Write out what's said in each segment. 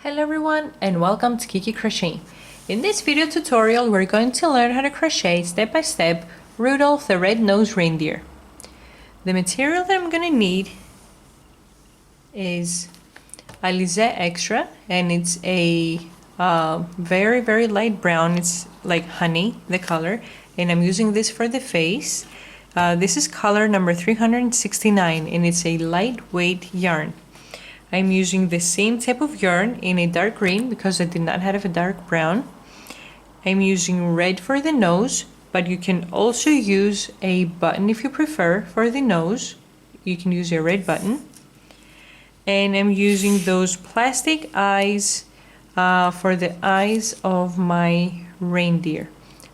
Hello everyone and welcome to Kiki Crochet. In this video tutorial we're going to learn how to crochet step by step Rudolph the red-nosed reindeer. The material that I'm going to need is Alize Extra, and it's a very light brown. It's like honey, the color, and I'm using this for the face. This is color number 369 and it's a lightweight yarn. I'm using the same type of yarn in a dark green because I did not have a dark brown. I'm using red for the nose, but you can also use a button if you prefer for the nose. You can use a red button. And I'm using those plastic eyes for the eyes of my reindeer.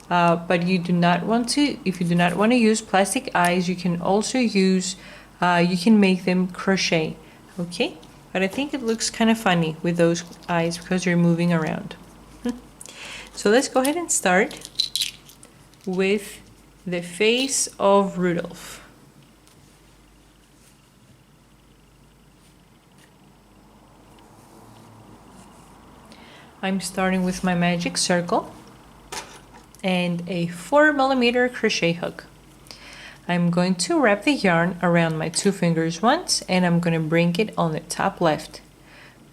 But you do not want to, if you do not want to use plastic eyes, you can also use, you can make them crochet, okay? But I think it looks kind of funny with those eyes because they're moving around. So let's go ahead and start with the face of Rudolph. I'm starting with my magic circle and a 4mm crochet hook. I'm going to wrap the yarn around my 2 fingers once, and I'm going to bring it on the top left.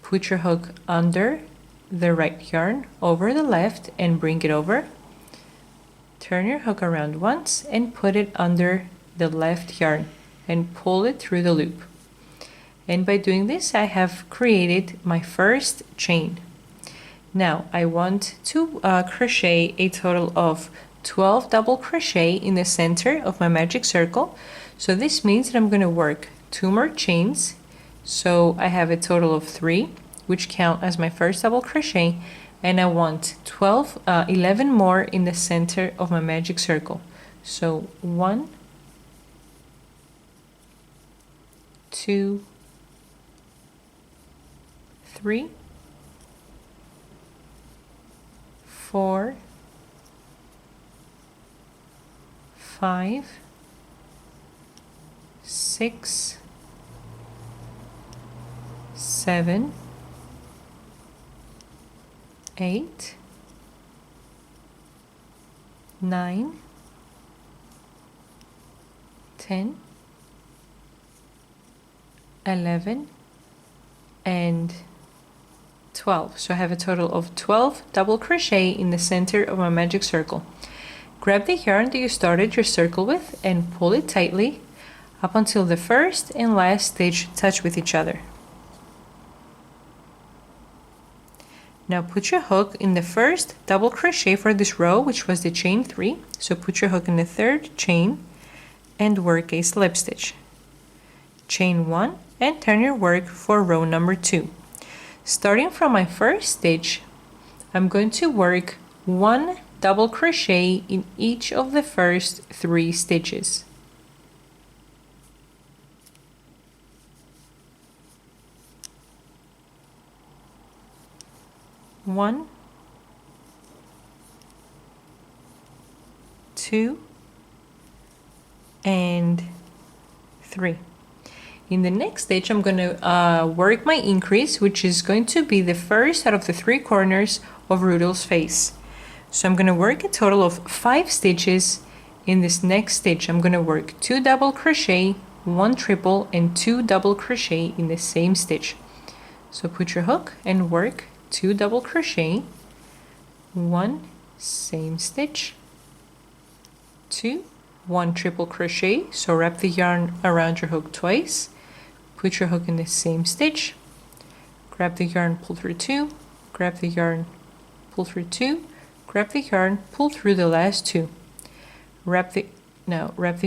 Put your hook under the right yarn over the left and bring it over. Turn your hook around once and put it under the left yarn and pull it through the loop. And by doing this, I have created my first chain. Now I want to crochet a total of 12 double crochet in the center of my magic circle. So this means that I'm going to work 2 more chains. So I have a total of 3, which count as my first double crochet, and I want 11 more in the center of my magic circle. So 1, 2, 3, 4, 5, 6, 7, 8, 9, 10, 11, and 12. So I have a total of 12 double crochet in the center of my magic circle. Grab the yarn that you started your circle with and pull it tightly up until the first and last stitch touch with each other. Now put your hook in the first double crochet for this row, which was the chain 3. So put your hook in the 3rd chain and work a slip stitch. Chain 1 and turn your work for row number 2. Starting from my first stitch, I'm going to work 1 double crochet in each of the first 3 stitches. One, 2, and 3. In the next stitch, I'm going to work my increase, which is going to be the first out of the 3 corners of Rudolph's face. So I'm going to work a total of 5 stitches in this next stitch. I'm going to work 2 double crochet, 1 triple, and 2 double crochet in the same stitch. So put your hook and work 2 double crochet, 1 same stitch, 2, 1 triple crochet. So wrap the yarn around your hook twice, put your hook in the same stitch, grab the yarn, pull through 2, grab the yarn, pull through 2, grab the yarn, pull through the last 2. Wrap the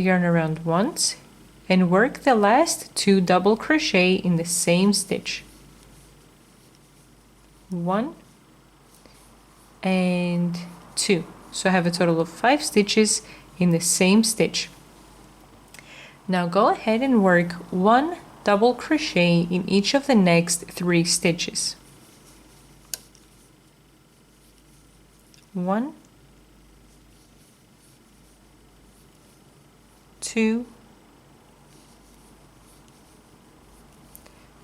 yarn around once and work the last 2 double crochet in the same stitch. 1 and 2. So I have a total of 5 stitches in the same stitch. Now go ahead and work 1 double crochet in each of the next 3 stitches. 1, 2,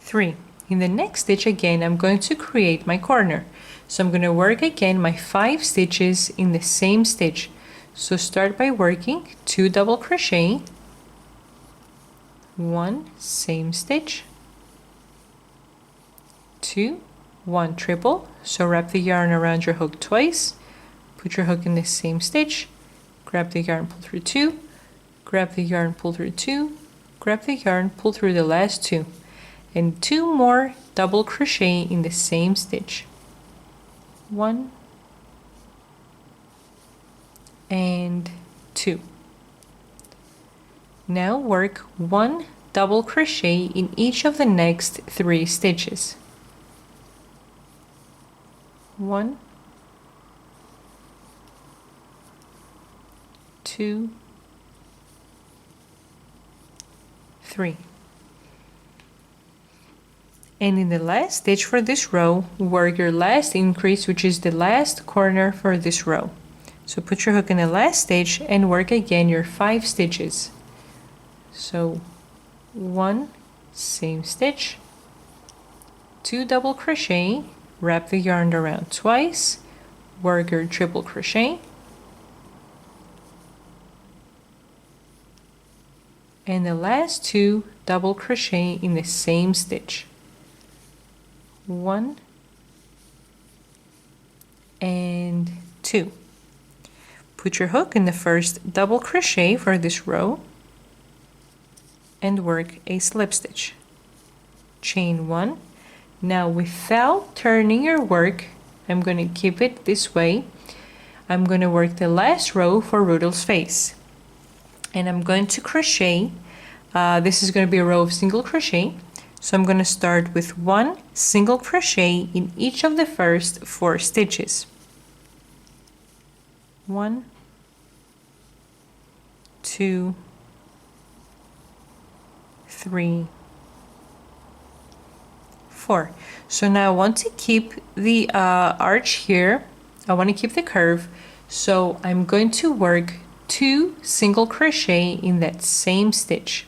3. In the next stitch again, I'm going to create my corner. So I'm going to work again my 5 stitches in the same stitch. So start by working 2 double crochet, 1 same stitch, 2, 1 triple. So wrap the yarn around your hook twice, put your hook in the same stitch, grab the yarn, pull through 2, grab the yarn, pull through 2, grab the yarn, pull through the last 2, and 2 more double crochet in the same stitch. 1 and 2. Now work 1 double crochet in each of the next 3 stitches. 1, 2, 3. And in the last stitch for this row, work your last increase, which is the last corner for this row. So put your hook in the last stitch and work again your 5 stitches. So 1 same stitch, 2 double crochet, wrap the yarn around twice, work your triple crochet, and the last 2 double crochet in the same stitch. 1 and 2. Put your hook in the first double crochet for this row and work a slip stitch. Chain 1. Now without turning your work, I'm going to keep it this way. I'm going to work the last row for Rudolph's face. And I'm going to crochet. This is going to be a row of single crochet. So I'm going to start with 1 single crochet in each of the first 4 stitches. 1, 2, 3, 4. So now I want to keep the arch here. I want to keep the curve. So I'm going to work 2 single crochet in that same stitch.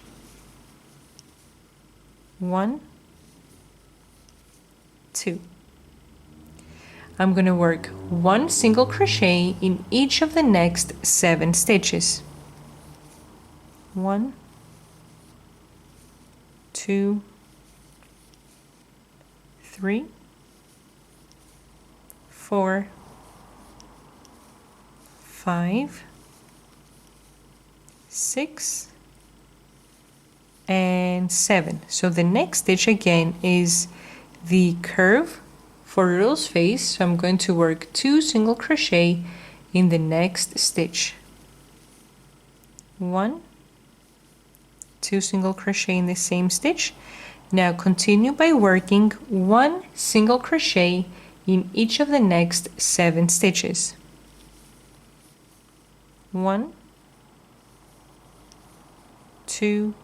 1, 2. I'm going to work 1 single crochet in each of the next 7 stitches. 1, 2, 3, 4, 5, 6, and 7. So the next stitch again is the curve for Rudolph's face. So I'm going to work 2 single crochet in the next stitch. 1, 2 single crochet in the same stitch. Now continue by working 1 single crochet in each of the next 7 stitches. 1, 2,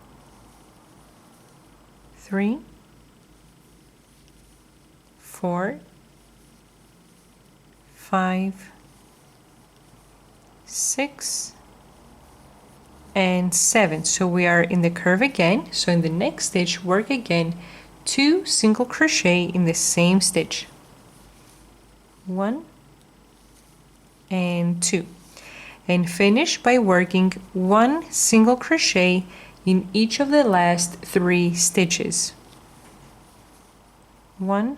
3, 4, 5, 6, and 7. So we are in the curve again. So in the next stitch, work again 2 single crochet in the same stitch. 1 and 2. And finish by working 1 single crochet in each of the last 3 stitches. 1,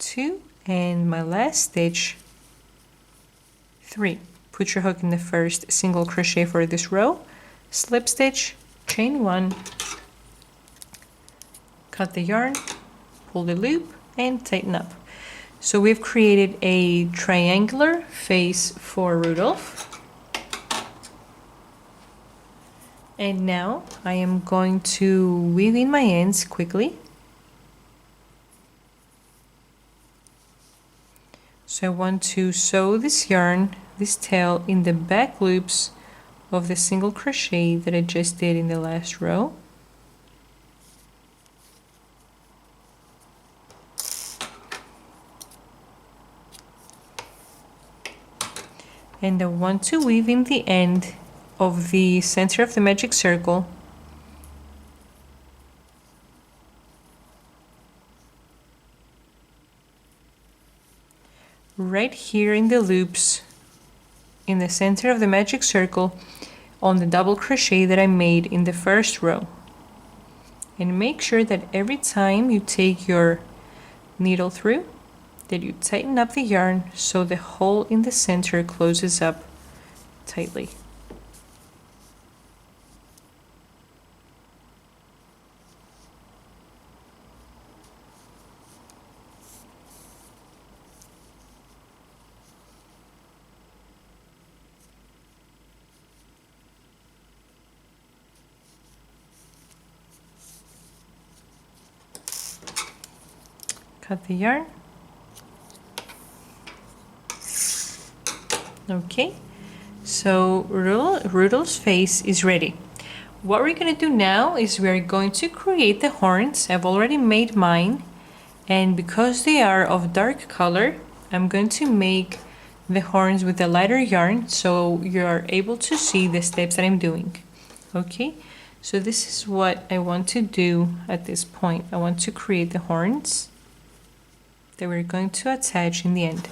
2, and my last stitch, 3. Put your hook in the first single crochet for this row, slip stitch, chain 1, cut the yarn, pull the loop, and tighten up. So we've created a triangular face for Rudolph. And now I am going to weave in my ends quickly. So I want to sew this yarn, this tail, in the back loops of the single crochet that I just did in the last row. And I want to weave in the end of the center of the magic circle right here in the loops in the center of the magic circle on the double crochet that I made in the first row. And make sure that every time you take your needle through, that you tighten up the yarn so the hole in the center closes up tightly. Cut the yarn. Okay, so Rudolph's face is ready. What we're going to do now is we're going to create the horns. I've already made mine, and because they are of dark color, I'm going to make the horns with a lighter yarn so you're able to see the steps that I'm doing. Okay, so this is what I want to do at this point. I want to create the horns that we're going to attach in the end.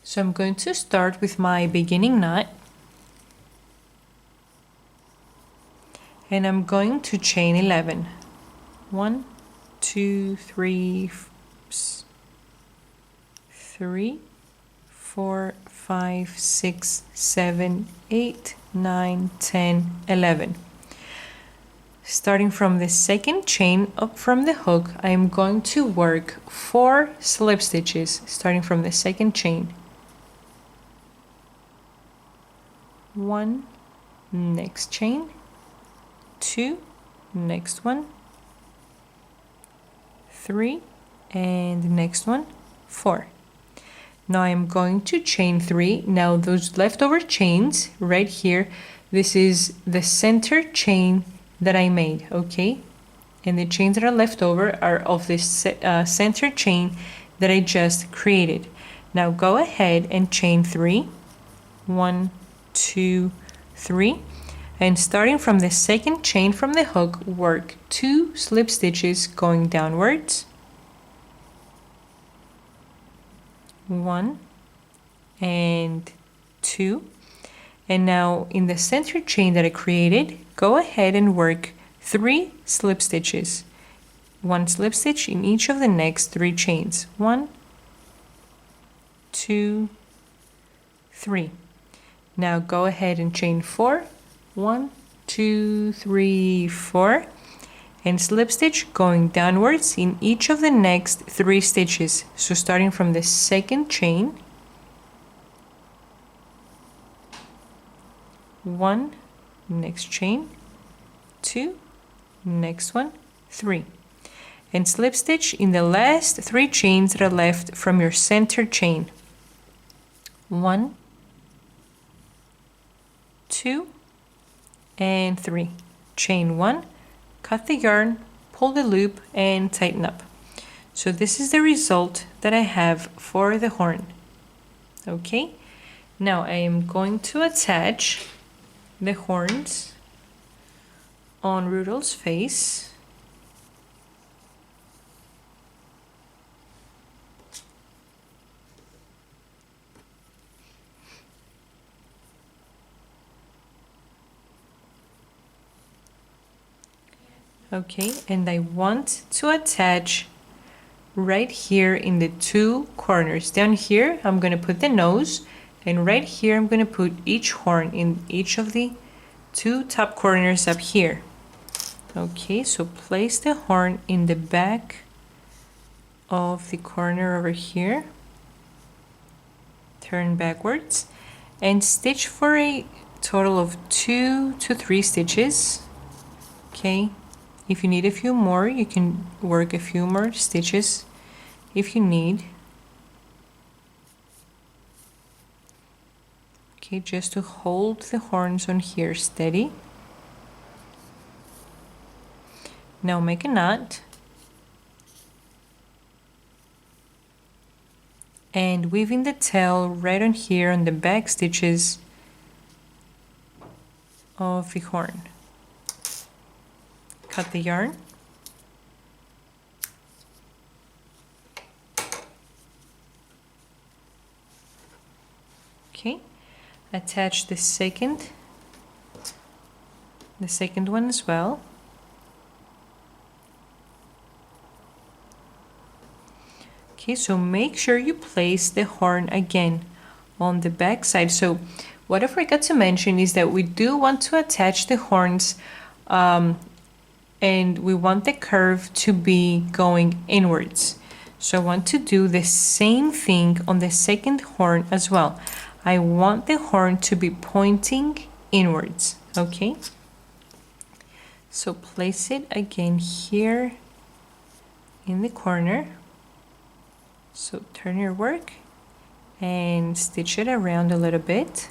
So I'm going to start with my beginning knot, and I'm going to chain 11. 1, 2, 3, 4, 5, 6, 7, 8, 9, 10, 11. Starting from the second chain up from the hook, I am going to work 4 slip stitches starting from the second chain. 1, next chain, 2, next one, 3, and the next one, 4. Now I'm going to chain 3. Now those leftover chains right here, this is the center chain that I made, okay? And the chains that are left over are of this center chain that I just created. Now go ahead and chain 3. 1, 2, 3, and starting from the second chain from the hook, work 2 slip stitches going downwards, 1 and 2, and now in the center chain that I created, go ahead and work 3 slip stitches, 1 slip stitch in each of the next 3 chains, 1, 2, 3. Now go ahead and chain 4, 1, 2, 3, 4, and slip stitch going downwards in each of the next 3 stitches. So starting from the second chain, 1, next chain, 2, next one, 3, and slip stitch in the last 3 chains that are left from your center chain. 1, 2, and 3. Chain 1, cut the yarn, pull the loop, and tighten up. So this is the result that I have for the horn. Okay, now I am going to attach the horns on Rudolph's face. Okay, and I want to attach right here in the 2 corners. Down here, I'm going to put the nose, and right here, I'm going to put each horn in each of the 2 top corners up here. Okay, so place the horn in the back of the corner over here. Turn backwards and stitch for a total of 2 to 3 stitches. Okay. If you need a few more, you can work a few more stitches if you need. Okay, just to hold the horns on here steady. Now make a knot. And weaving the tail right on here on the back stitches of the horn. Cut the yarn, Okay, attach the second one as well. Okay, so make sure you place the horn again on the back side. So what I forgot to mention is that we do want to attach the horns and we want the curve to be going inwards. So I want to do the same thing on the second horn as well. I want the horn to be pointing inwards, okay? So place it again here in the corner. So turn your work and stitch it around a little bit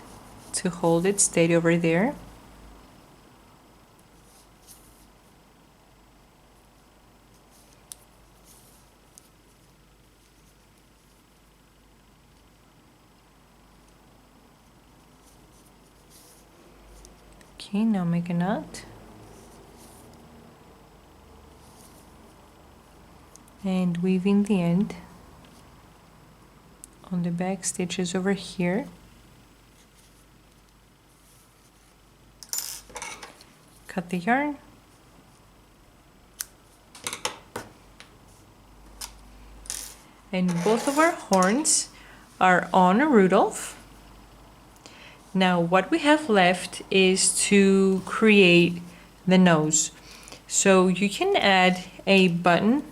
to hold it steady over there. Okay, now make a knot. And weave in the end on the back stitches over here. Cut the yarn. And both of our horns are on a Rudolph. Now what we have left is to create the nose. So you can add a button,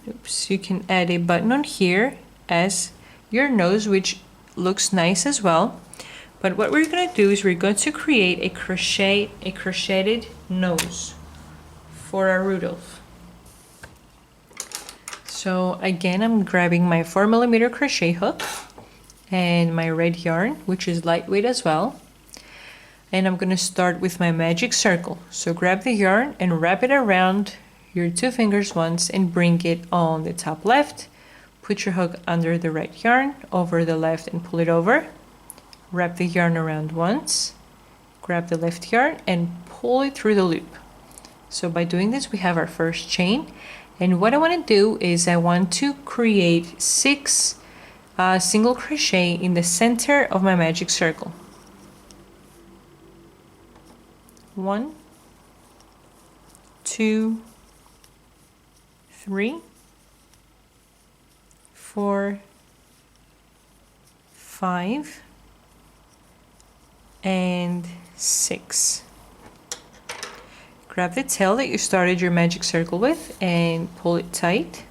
you can add a button on here as your nose, which looks nice as well. But what we're going to do is we're going to create a crocheted nose for our Rudolph. So again, I'm grabbing my 4mm crochet hook and my red yarn, which is lightweight as well. And I'm going to start with my magic circle. So grab the yarn and wrap it around your 2 fingers once and bring it on the top left. Put your hook under the red yarn, over the left and pull it over. Wrap the yarn around once, grab the left yarn and pull it through the loop. So by doing this, we have our first chain. And what I want to do is I want to create 6 single crochet in the center of my magic circle. 1, 2, 3, 4, 5, and 6. Grab the tail that you started your magic circle with and pull it tight.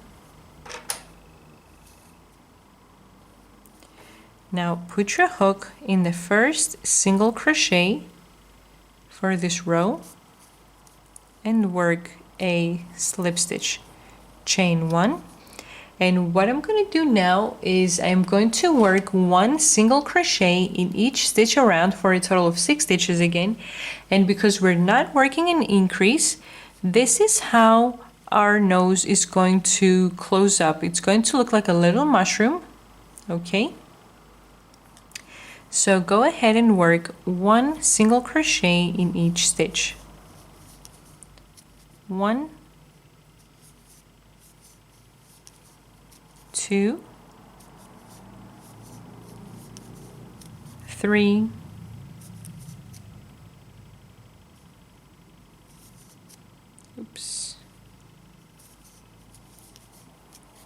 Now put your hook in the first single crochet for this row and work a slip stitch. Chain 1. And what I'm going to do now is I'm going to work 1 single crochet in each stitch around for a total of 6 stitches again. And because we're not working an increase, this is how our nose is going to close up. It's going to look like a little mushroom, okay? So go ahead and work 1 single crochet in each stitch. 1, 2, 3,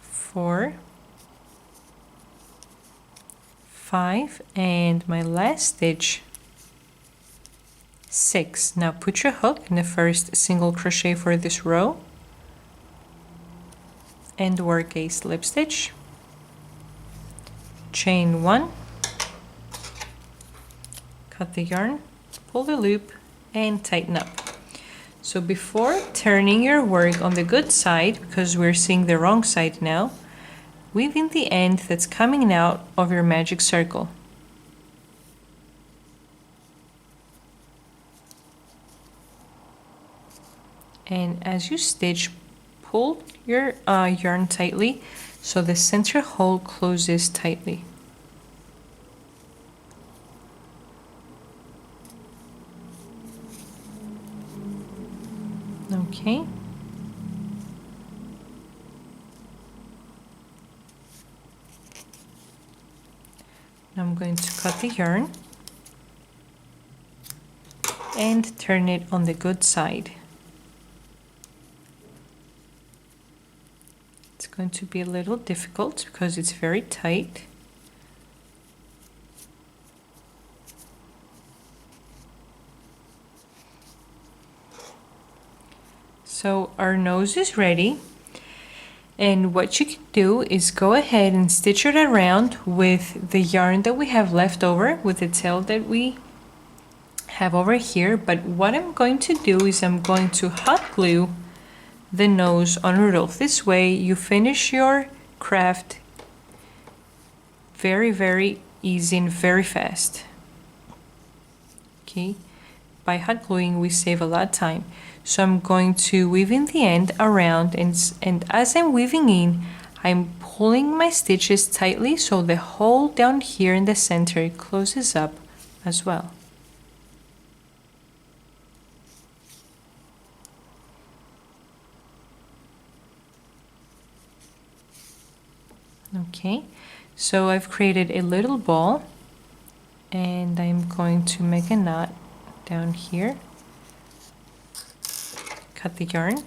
4, 5, and my last stitch 6. Now put your hook in the first single crochet for this row and work a slip stitch, chain 1, cut the yarn, pull the loop and tighten up. So before turning your work on the good side, because we're seeing the wrong side now, weave in the end that's coming out of your magic circle. And as you stitch, pull your yarn tightly so the center hole closes tightly. Okay. Now I'm going to cut the yarn and turn it on the good side. It's going to be a little difficult because it's very tight. So our nose is ready, and what you can do is go ahead and stitch it around with the yarn that we have left over, with the tail that we have over here. But what I'm going to do is I'm going to hot glue the nose on Rudolph. This way you finish your craft very easy and very fast. Okay, by hot gluing we save a lot of time. So I'm going to weave in the end around, and as I'm weaving in, I'm pulling my stitches tightly so the hole down here in the center closes up as well. Okay, so I've created a little ball, and I'm going to make a knot down here. Cut the yarn.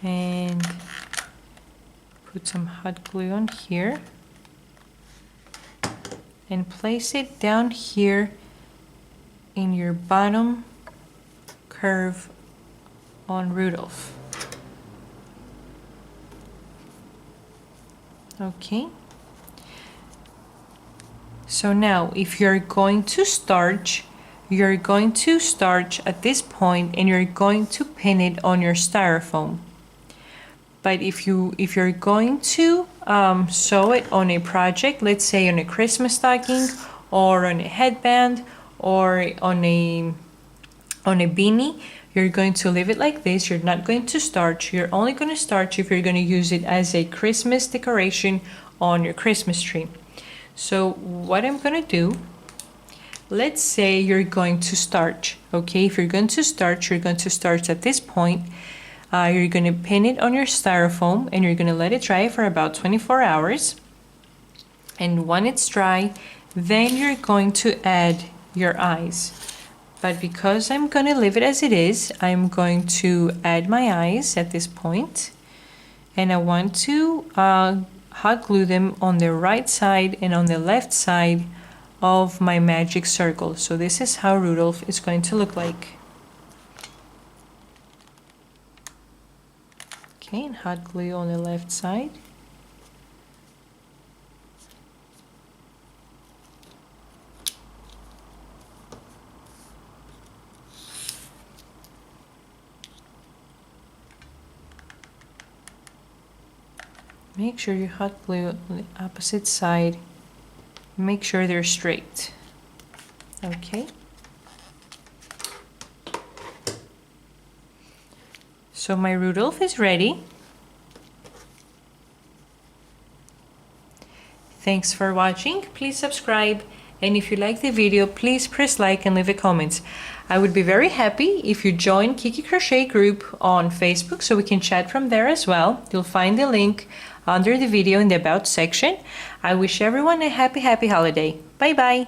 And put some hot glue on here. And place it down here in your bottom curve on Rudolph. Okay. So now if you're going to starch, you're going to starch at this point and you're going to pin it on your styrofoam. But if you're going to sew it on a project, let's say on a Christmas stocking or on a headband or on a beanie, you're going to leave it like this. You're not going to starch. You're only going to starch if you're going to use it as a Christmas decoration on your Christmas tree. So what I'm going to do, let's say you're going to starch. Okay, if you're going to starch, you're going to starch at this point. You're going to pin it on your styrofoam and you're going to let it dry for about 24 hours. And when it's dry, then you're going to add your eyes. But because I'm going to leave it as it is, I'm going to add my eyes at this point. And I want to hot glue them on the right side and on the left side of my magic circle. So this is how Rudolph is going to look like. Okay, and hot glue on the left side. Make sure you hot glue on the opposite side. Make sure they're straight. Okay. So my Rudolph is ready. Thanks for watching. Please subscribe. And if you like the video, please press like and leave a comment. I would be very happy if you join Kiki Crochet group on Facebook so we can chat from there as well. You'll find the link under the video in the About section. I wish everyone a happy holiday. Bye bye.